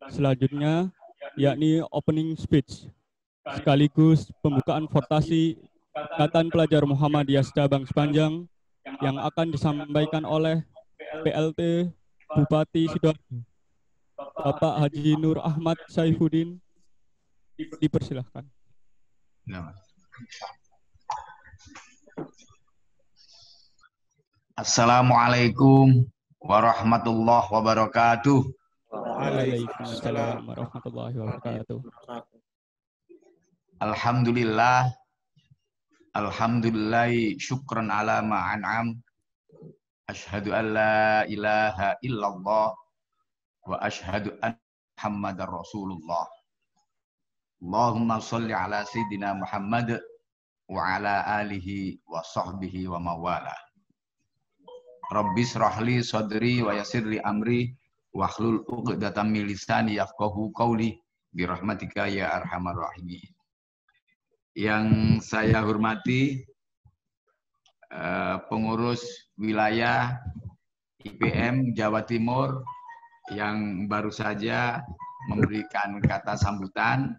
Selanjutnya, yakni opening speech, sekaligus pembukaan votasi Ikatan Pelajar Muhammadiyah Cabang Sepanjang yang akan disampaikan oleh PLT Bupati Sidoarjo, Bapak Haji Nur Ahmad Saifuddin, dipersilahkan. Assalamualaikum warahmatullahi wabarakatuh. Waalaikumsalam warahmatullahi wabarakatuh. Alhamdulillah, alhamdulillahi syukran ala ma'an'am. Ashhadu an la ilaha illallah wa ashhadu anna Muhammadar Rasulullah. Allahumma sholli ala sayyidina Muhammad wa ala alihi wa sahbihi wa mawala. Rabbi shrahli sadri wa yassirli amri wahlul 'uqdatam min lisani yafqahu qawli bi rahmatika ya arhamar rahimin. Yang saya hormati pengurus wilayah IPM Jawa Timur yang baru saja memberikan kata sambutan,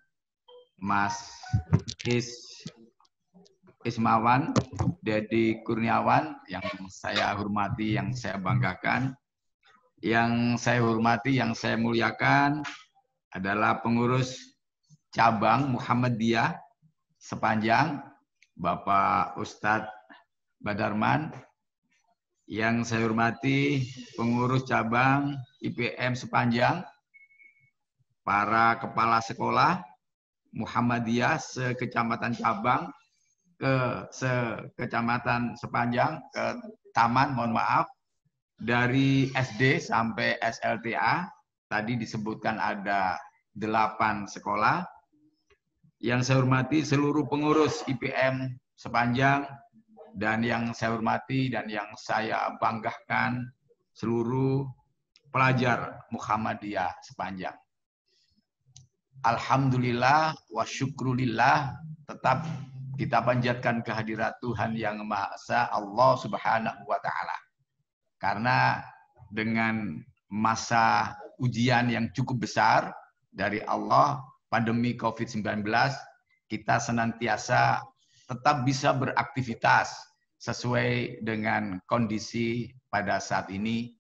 Mas Ismawan Dedi Kurniawan, yang saya hormati, yang saya banggakan. Yang saya hormati, yang saya muliakan adalah pengurus cabang Muhammadiyah Sepanjang, Bapak Ustadz Badarman. Yang saya hormati pengurus cabang IPM Sepanjang, para kepala sekolah Muhammadiyah sekecamatan cabang, sekecamatan Sepanjang, ke taman, mohon maaf, dari SD sampai SLTA, tadi disebutkan ada 8 sekolah. Yang saya hormati seluruh pengurus IPM Sepanjang, dan yang saya hormati dan yang saya banggakan seluruh pelajar Muhammadiyah Sepanjang. Alhamdulillah wa syukrulillah, tetap kita panjatkan kehadirat Tuhan Yang Maha Esa, Allah Subhanahu wa Ta'ala. Karena dengan masa ujian yang cukup besar dari Allah, pandemi COVID-19, kita senantiasa tetap bisa beraktivitas sesuai dengan kondisi pada saat ini.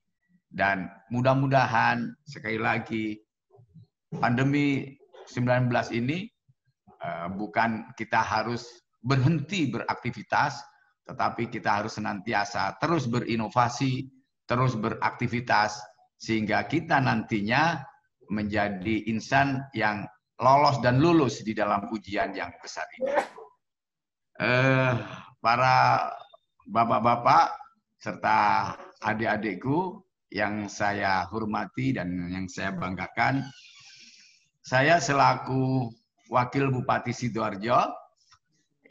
Dan mudah-mudahan, sekali lagi, pandemi 19 ini bukan kita harus berhenti beraktivitas, tetapi kita harus senantiasa terus berinovasi, terus beraktivitas, sehingga kita nantinya menjadi insan yang lolos dan lulus di dalam ujian yang besar ini. Para bapak-bapak serta adik-adikku yang saya hormati dan yang saya banggakan, saya selaku Wakil Bupati Sidoarjo,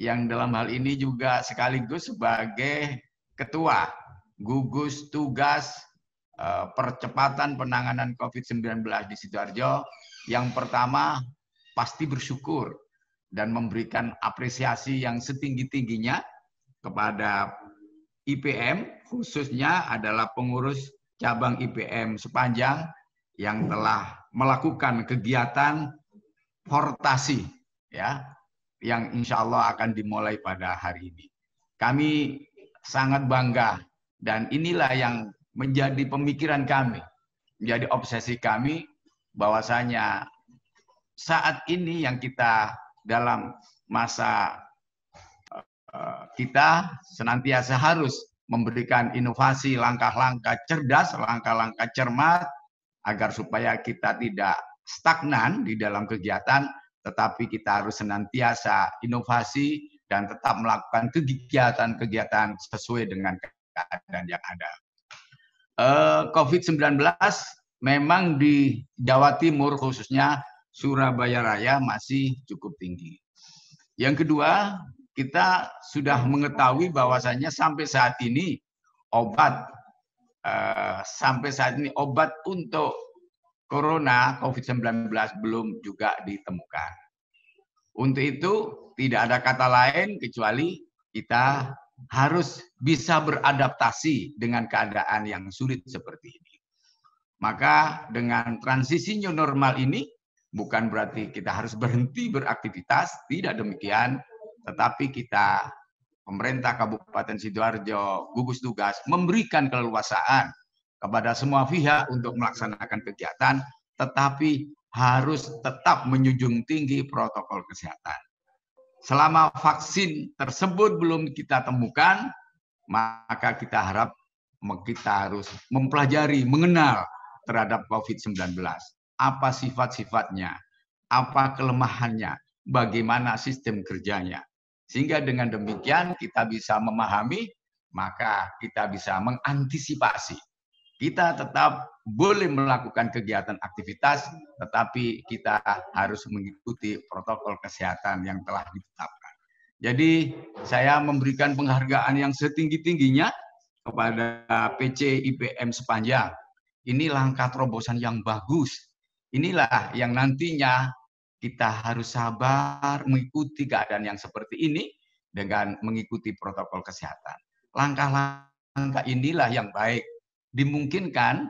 yang dalam hal ini juga sekaligus sebagai Ketua Gugus Tugas Percepatan Penanganan COVID-19 di Sidoarjo, yang pertama pasti bersyukur dan memberikan apresiasi yang setinggi-tingginya kepada IPM, khususnya adalah pengurus cabang IPM Sepanjang yang telah melakukan kegiatan portasi, ya, yang insya Allah akan dimulai pada hari ini. Kami sangat bangga, dan inilah yang menjadi pemikiran kami, menjadi obsesi kami, bahwasanya saat ini yang kita dalam masa kita senantiasa harus memberikan inovasi, langkah-langkah cerdas, langkah-langkah cermat, agar supaya kita tidak stagnan di dalam kegiatan, tetapi kita harus senantiasa inovasi dan tetap melakukan kegiatan-kegiatan sesuai dengan keadaan yang ada. COVID-19 memang di Jawa Timur, khususnya Surabaya Raya, masih cukup tinggi. Yang kedua, kita sudah mengetahui bahwasannya sampai saat ini obat untuk Corona COVID-19 belum juga ditemukan. Untuk itu tidak ada kata lain kecuali kita harus bisa beradaptasi dengan keadaan yang sulit seperti ini. Maka dengan transisi new normal ini bukan berarti kita harus berhenti beraktivitas, tidak demikian, tetapi kita pemerintah Kabupaten Sidoarjo, gugus tugas memberikan keleluasaan kepada semua pihak untuk melaksanakan kegiatan, tetapi harus tetap menjunjung tinggi protokol kesehatan. Selama vaksin tersebut belum kita temukan, maka kita harap kita harus mempelajari, mengenal terhadap COVID-19. Apa sifat-sifatnya, apa kelemahannya, bagaimana sistem kerjanya. Sehingga dengan demikian kita bisa memahami, maka kita bisa mengantisipasi. Kita tetap boleh melakukan kegiatan aktivitas, tetapi kita harus mengikuti protokol kesehatan yang telah ditetapkan. Jadi saya memberikan penghargaan yang setinggi-tingginya kepada PC IPM Sepanjang. Ini langkah terobosan yang bagus. Inilah yang nantinya kita harus sabar mengikuti keadaan yang seperti ini dengan mengikuti protokol kesehatan. Langkah-langkah inilah yang baik. Dimungkinkan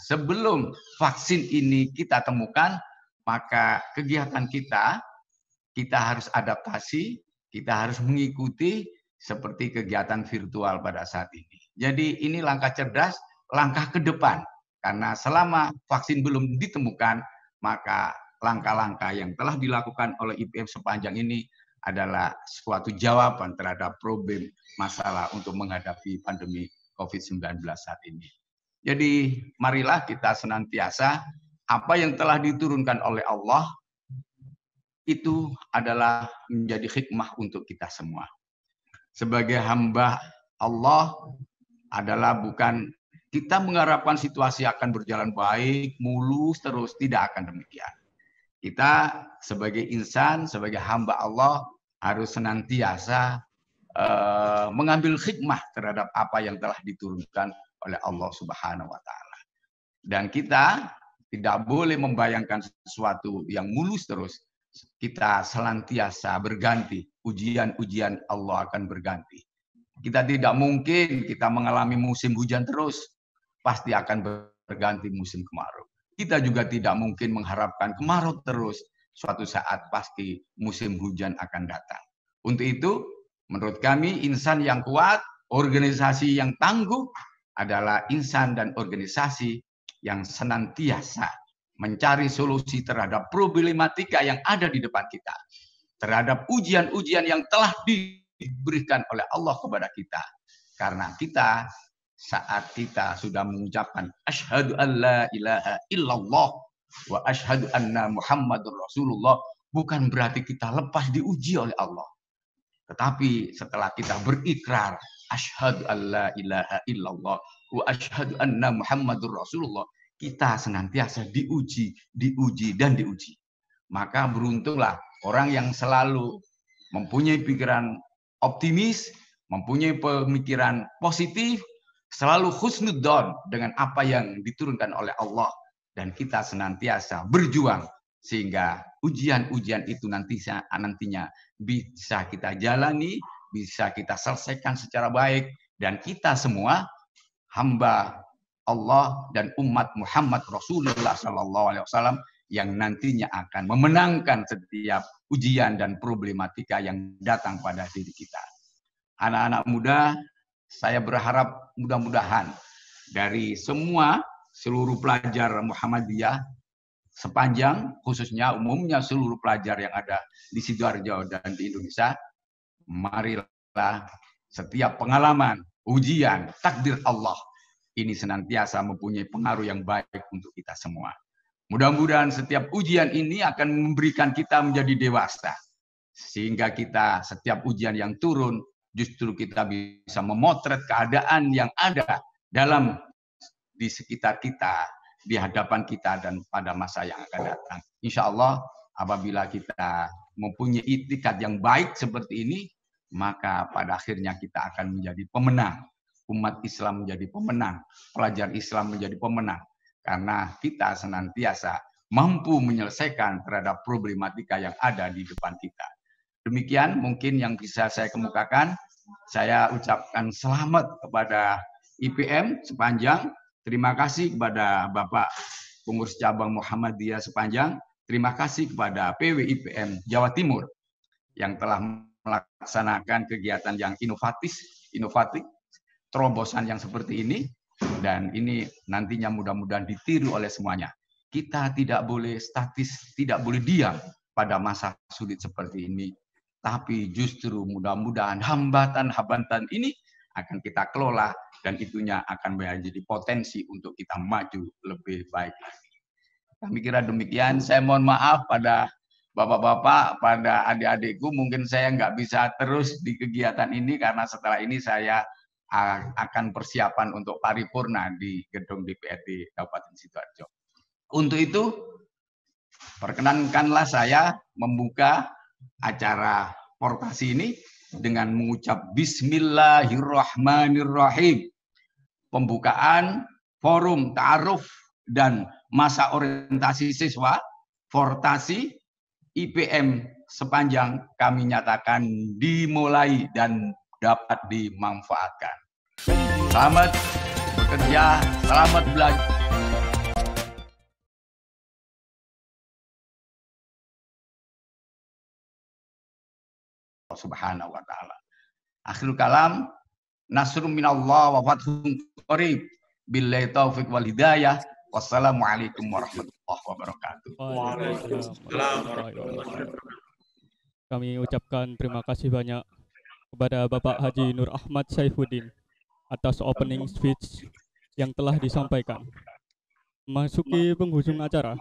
sebelum vaksin ini kita temukan, maka kegiatan kita harus adaptasi, kita harus mengikuti seperti kegiatan virtual pada saat ini. Jadi ini langkah cerdas, langkah ke depan. Karena selama vaksin belum ditemukan, maka langkah-langkah yang telah dilakukan oleh IPM Sepanjang ini adalah suatu jawaban terhadap problem masalah untuk menghadapi pandemi COVID-19 saat ini. Jadi marilah kita senantiasa apa yang telah diturunkan oleh Allah itu adalah menjadi hikmah untuk kita semua. Sebagai hamba Allah adalah bukan kita mengharapkan situasi akan berjalan baik, mulus terus, tidak akan demikian. Kita sebagai insan, sebagai hamba Allah harus senantiasa mengambil hikmah terhadap apa yang telah diturunkan oleh Allah Subhanahu wa taala. Dan kita tidak boleh membayangkan sesuatu yang mulus terus. Kita senantiasa berganti, ujian-ujian Allah akan berganti. Kita tidak mungkin kita mengalami musim hujan terus, pasti akan berganti musim kemarau. Kita juga tidak mungkin mengharapkan kemarau terus, suatu saat pasti musim hujan akan datang. Untuk itu, menurut kami insan yang kuat, organisasi yang tangguh adalah insan dan organisasi yang senantiasa mencari solusi terhadap problematika yang ada di depan kita. Terhadap ujian-ujian yang telah diberikan oleh Allah kepada kita. Karena kita, saat kita sudah mengucapkan asyhadu an la ilaha illallah wa asyhadu anna Muhammadur Rasulullah, bukan berarti kita lepas diuji oleh Allah. Tetapi setelah kita berikrar asyhadu an la ilaha illallah wa asyhadu anna Muhammadur Rasulullah, kita senantiasa diuji, dan diuji. Maka beruntunglah orang yang selalu mempunyai pikiran optimis, mempunyai pemikiran positif, selalu husnudzon dengan apa yang diturunkan oleh Allah, dan kita senantiasa berjuang sehingga ujian-ujian itu nantinya bisa kita jalani, bisa kita selesaikan secara baik, dan kita semua hamba Allah dan umat Muhammad Rasulullah SAW yang nantinya akan memenangkan setiap ujian dan problematika yang datang pada diri kita. Anak-anak muda, saya berharap mudah-mudahan dari seluruh pelajar Muhammadiyah Sepanjang, khususnya umumnya seluruh pelajar yang ada di Sidoarjo dan di Indonesia, marilah setiap pengalaman, ujian, takdir Allah ini senantiasa mempunyai pengaruh yang baik untuk kita semua. Mudah-mudahan setiap ujian ini akan memberikan kita menjadi dewasa. Sehingga kita setiap ujian yang turun, justru kita bisa memotret keadaan yang ada di sekitar kita, di hadapan kita, dan pada masa yang akan datang. Insya Allah, apabila kita mempunyai itikad yang baik seperti ini, maka pada akhirnya kita akan menjadi pemenang. Umat Islam menjadi pemenang, pelajar Islam menjadi pemenang. Karena kita senantiasa mampu menyelesaikan terhadap problematika yang ada di depan kita. Demikian mungkin yang bisa saya kemukakan. Saya ucapkan selamat kepada IPM Sepanjang. Terima kasih kepada Bapak Pengurus Cabang Muhammadiyah Sepanjang. Terima kasih kepada PWIPM Jawa Timur yang telah melaksanakan kegiatan yang inovatif, terobosan yang seperti ini, dan ini nantinya mudah-mudahan ditiru oleh semuanya. Kita tidak boleh statis, tidak boleh diam pada masa sulit seperti ini, tapi justru mudah-mudahan hambatan-hambatan ini akan kita kelola dan itunya akan menjadi potensi untuk kita maju lebih baik lagi. Kami kira demikian. Saya mohon maaf pada bapak-bapak, pada adik-adikku, mungkin saya nggak bisa terus di kegiatan ini karena setelah ini saya akan persiapan untuk paripurna di gedung DPRD Kabupaten Sidoarjo. Untuk itu, perkenankanlah saya membuka acara portasi ini dengan mengucap Bismillahirrahmanirrahim. Pembukaan forum ta'aruf dan masa orientasi siswa portasi IPM Sepanjang kami nyatakan dimulai dan dapat dimanfaatkan. Selamat bekerja, selamat belajar. Subhanahu wa ta'ala. Akhirul kalam, nasrum minallah wa fathun qarib. Billahi taufiq wal hidayah. Wassalamualaikum warahmatullahi wabarakatuh. Kami ucapkan terima kasih banyak kepada Bapak Haji Nur Ahmad Saifuddin atas opening speech yang telah disampaikan. Memasuki penghujung acara,